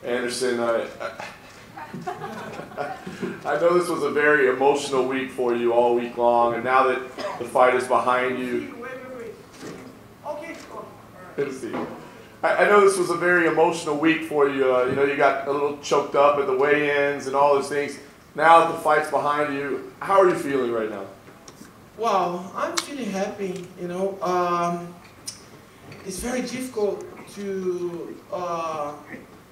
Anderson, I know this was a very emotional week for you all week long, and now that the fight is behind you, Okay. good to see you. I know this was a very emotional week for you. You know, you got a little choked up at the weigh-ins and all those things. Now that the fight's behind you, how are you feeling right now? Wow, I'm feeling happy. You know, it's very difficult to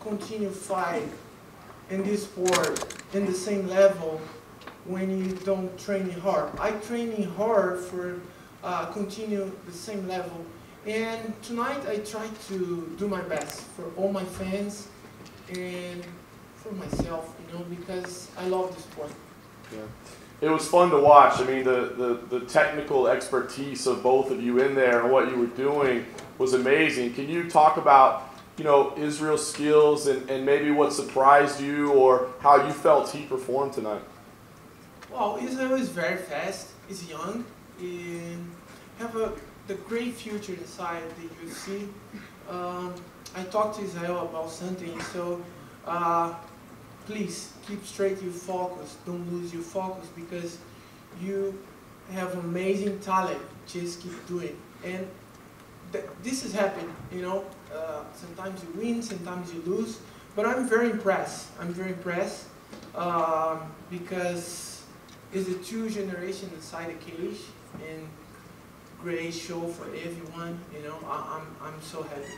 continue fight in this sport in the same level when you don't train hard. I training hard for continue the same level, and tonight I try to do my best for all my fans and for myself, you know, because I love this sport. Yeah. It was fun to watch. I mean, the technical expertise of both of you in there and what you were doing was amazing. Can you talk about, you know, Israel's skills and maybe what surprised you or how you felt he performed tonight? Well, Israel is very fast, is young, and have the great future inside the UFC. I talked to Israel about something, so please keep straight your focus. Don't lose your focus because you have amazing talent. Just keep doing. And this is happening, you know. Sometimes you win, sometimes you lose. But I'm very impressed. I'm very impressed because it's a two generation inside the cage and great show for everyone. You know, I'm so happy.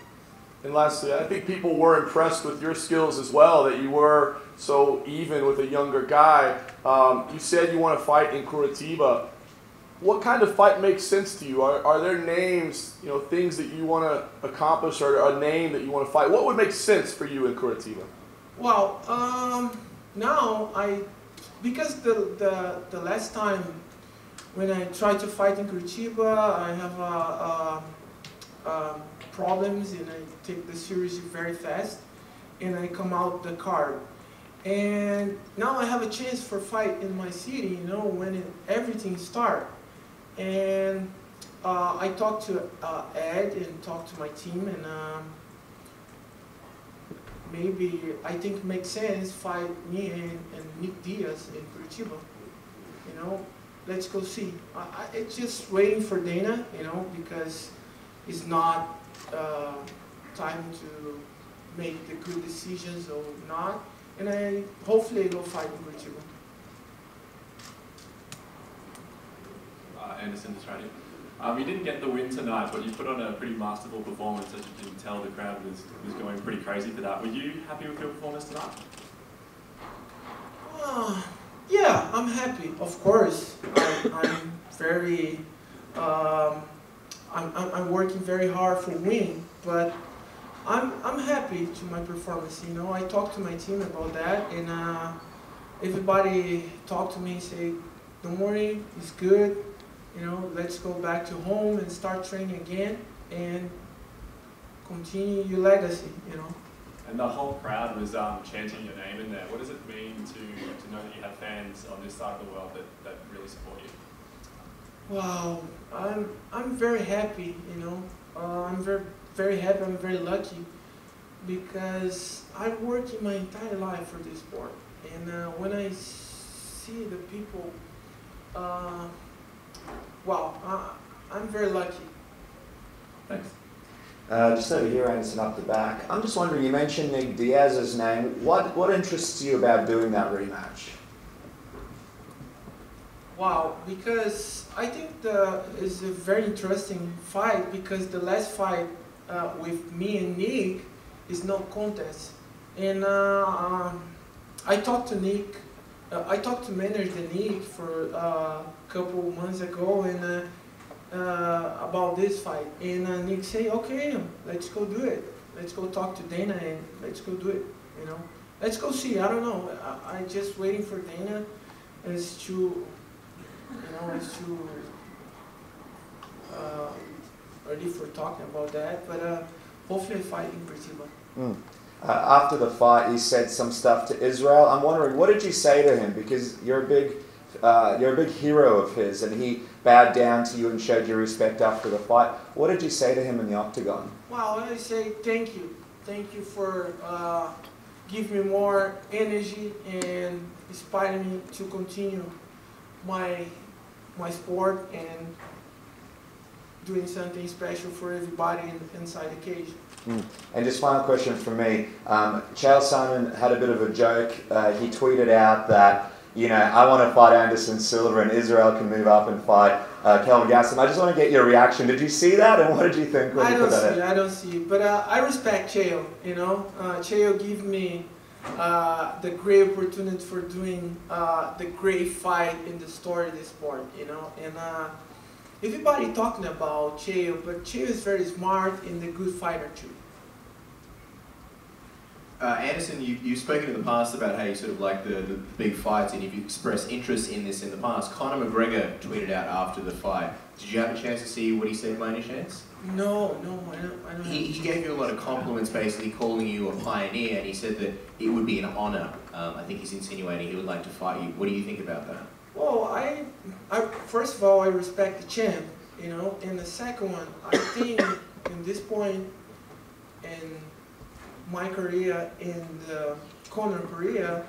And lastly, I think people were impressed with your skills as well, that you were so even with a younger guy. You said you want to fight in Curitiba. What kind of fight makes sense to you? Are there names, you know, things that you want to accomplish or a name that you want to fight? What would make sense for you in Curitiba? Well, now because the last time when I tried to fight in Curitiba, I have problems and I take the series very fast and I come out the card. And now I have a chance for fight in my city, you know, when everything start. And I talked to Ed and talked to my team, and maybe I think it makes sense fight me and Nick Diaz in Curitiba. You know, let's go see. It's just waiting for Dana, you know, because it's not time to make the good decisions or not. And hopefully I go fight in Curitiba. Anderson, Australia. You didn't get the win tonight, but you put on a pretty masterful performance. As you can tell, the crowd was going pretty crazy for that. Were you happy with your performance tonight? Yeah, I'm happy. Of course, I'm very. I'm working very hard for win, but I'm happy to my performance. You know, I talked to my team about that, and everybody talked to me and say, "Don't worry, it's good. You know, let's go back to home and start training again and continue your legacy." You know. And the whole crowd was chanting your name in there. What does it mean to know that you have fans on this side of the world that really support you? Wow, I'm very happy. You know, I'm very happy. I'm very lucky because I worked in my entire life for this sport, and when I see the people, wow, I'm very lucky. Thanks. Just over here, Anderson, up the back. I'm just wondering, you mentioned Nick Diaz's name. What interests you about doing that rematch? Wow, because I think it's a very interesting fight because the last fight with me and Nick is no contest. And I talked to Nick, I talked to manager Nick for a couple months ago and about this fight. And Nick say, okay, let's go do it. Let's go talk to Dana and let's go do it, you know. Let's go see, I don't know. I just waiting for Dana as to, you know, as to ready for talking about that, but hopefully I fight in Curitiba. After the fight, he said some stuff to Israel. I'm wondering, what did you say to him? Because you're a big you're a big hero of his, and he bowed down to you and showed you respect after the fight. What did you say to him in the octagon? Well, I say thank you. Thank you for giving me more energy and inspiring me to continue my sport and doing something special for everybody inside the cage. And just final question from me. Chael Sonnen had a bit of a joke. He tweeted out that, you know, I want to fight Anderson Silva and Israel can move up and fight Kelvin Gastelum. I just want to get your reaction. Did you see that, and what did you think when you put that in? I don't see. But I respect Chael, you know. Chael gave me the great opportunity for doing the great fight in the story of the sport, you know. And everybody talking about Chael, but Chael is very smart and a good fighter too. Anderson, you've spoken in the past about how you sort of like the big fights, and you've expressed interest in this in the past. Conor McGregor tweeted out after the fight. Did you have a chance to see what he said by any chance? No, I don't. He gave you a lot of compliments, basically calling you a pioneer, and he said that it would be an honor. I think he's insinuating he would like to fight you. What do you think about that? Well, I first of all, I respect the champ, you know, and the second one, I think in this point in my career and Conor career,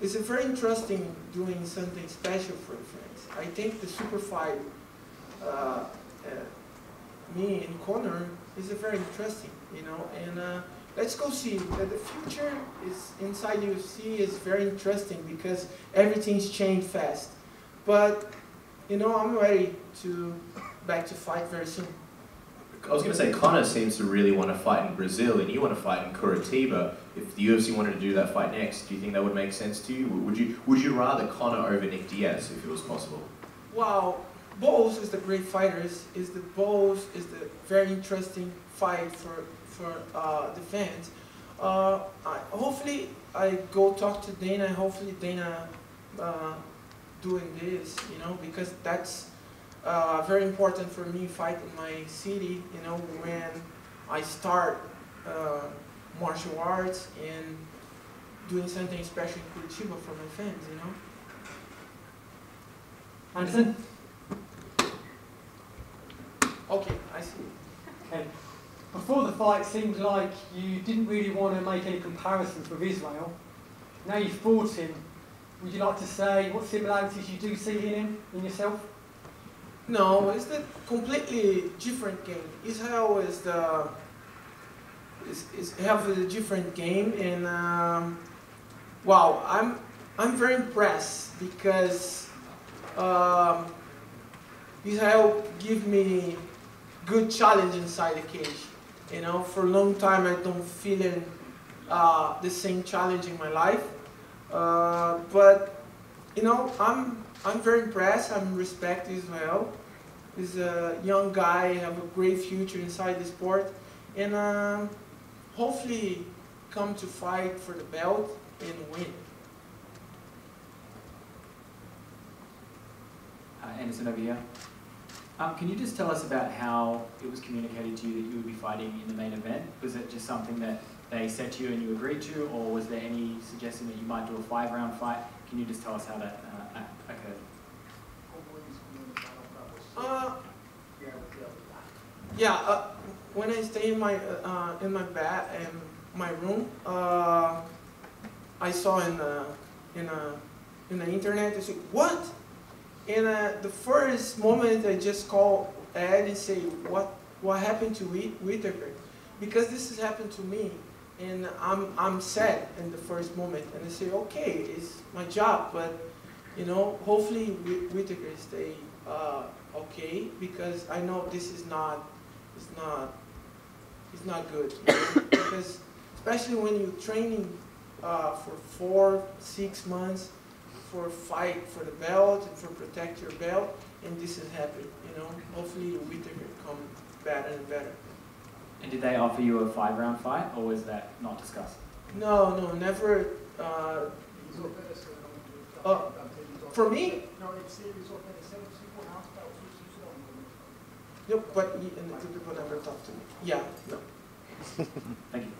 it's a very interesting doing something special for the fans. I think the super fight, me and Conor, is a very interesting, you know, and let's go see that the future is inside UFC is very interesting because everything's changed fast. But, you know, I'm ready to back to fight very soon. I was going to say, Conor seems to really want to fight in Brazil, and you want to fight in Curitiba. If the UFC wanted to do that fight next, do you think that would make sense to you? Would you rather Conor over Nick Diaz, if it was possible? Well, both is the great fighters. Both is the very interesting fight for the fans. Hopefully, I go talk to Dana. Hopefully, Dana doing this, you know, because that's very important for me fighting my city, you know, when I start martial arts and doing something special in Curitiba for my fans, you know. Anderson? Okay, I see. Okay. Before the fight, it seemed like you didn't really want to make any comparisons with Israel. Now you've fought him. Would you like to say what similarities you do see in him, in yourself? No, it's a completely different game. Israel is have a different game, and wow, I'm very impressed because Israel give me good challenge inside the cage. You know, for a long time I don't feel the same challenge in my life. But you know, I'm very impressed. I'm respect Israel. He's a young guy, have a great future inside the sport, and hopefully come to fight for the belt and win. Anderson over here. Can you just tell us about how it was communicated to you that you would be fighting in the main event? Was it just something that they said to you and you agreed to, or was there any suggestion that you might do a 5-round fight? Can you just tell us how that occurred? Yeah. When I stay in my room, I saw in the internet. I said, "What?" And the first moment, I just call Ed and say, "What happened to Whitaker?" Because this has happened to me, and I'm sad in the first moment. And I say, "Okay, it's my job, but you know, hopefully Whitaker stay okay, because I know this is not good, you know? Because especially when you're training for 4-6 months for a fight for the belt and for protect your belt, and this has happened, you know. Hopefully Whitaker come better and better." And did they offer you a 5-round fight, or was that not discussed? No, never. For me? No, but the people never talk to me. Yeah, no. Thank you.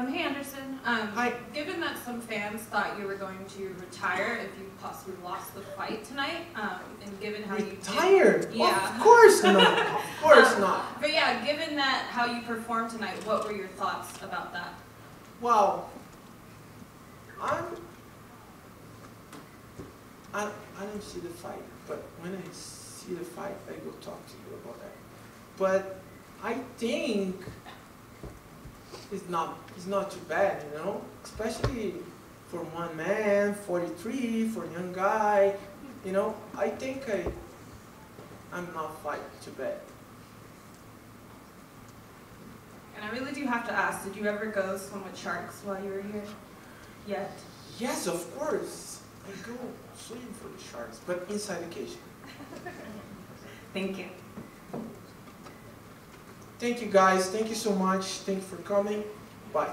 Hey Anderson. Hi. Given that some fans thought you were going to retire if you possibly lost the fight tonight, and given how Retired? you yeah, Of course not. Of course not. But yeah, given that how you performed tonight, what were your thoughts about that? Well, I didn't see the fight, but when I see the fight, I will talk to you about that. But I think it's not too bad, you know, especially for one man, 43, for a young guy, you know. I think I'm not fighting too bad. And I really do have to ask, did you ever go swim with sharks while you were here? Yet? Yes, of course. I go swim for the sharks, but inside the cage. Thank you. Thank you guys. Thank you so much. Thank you for coming. Bye.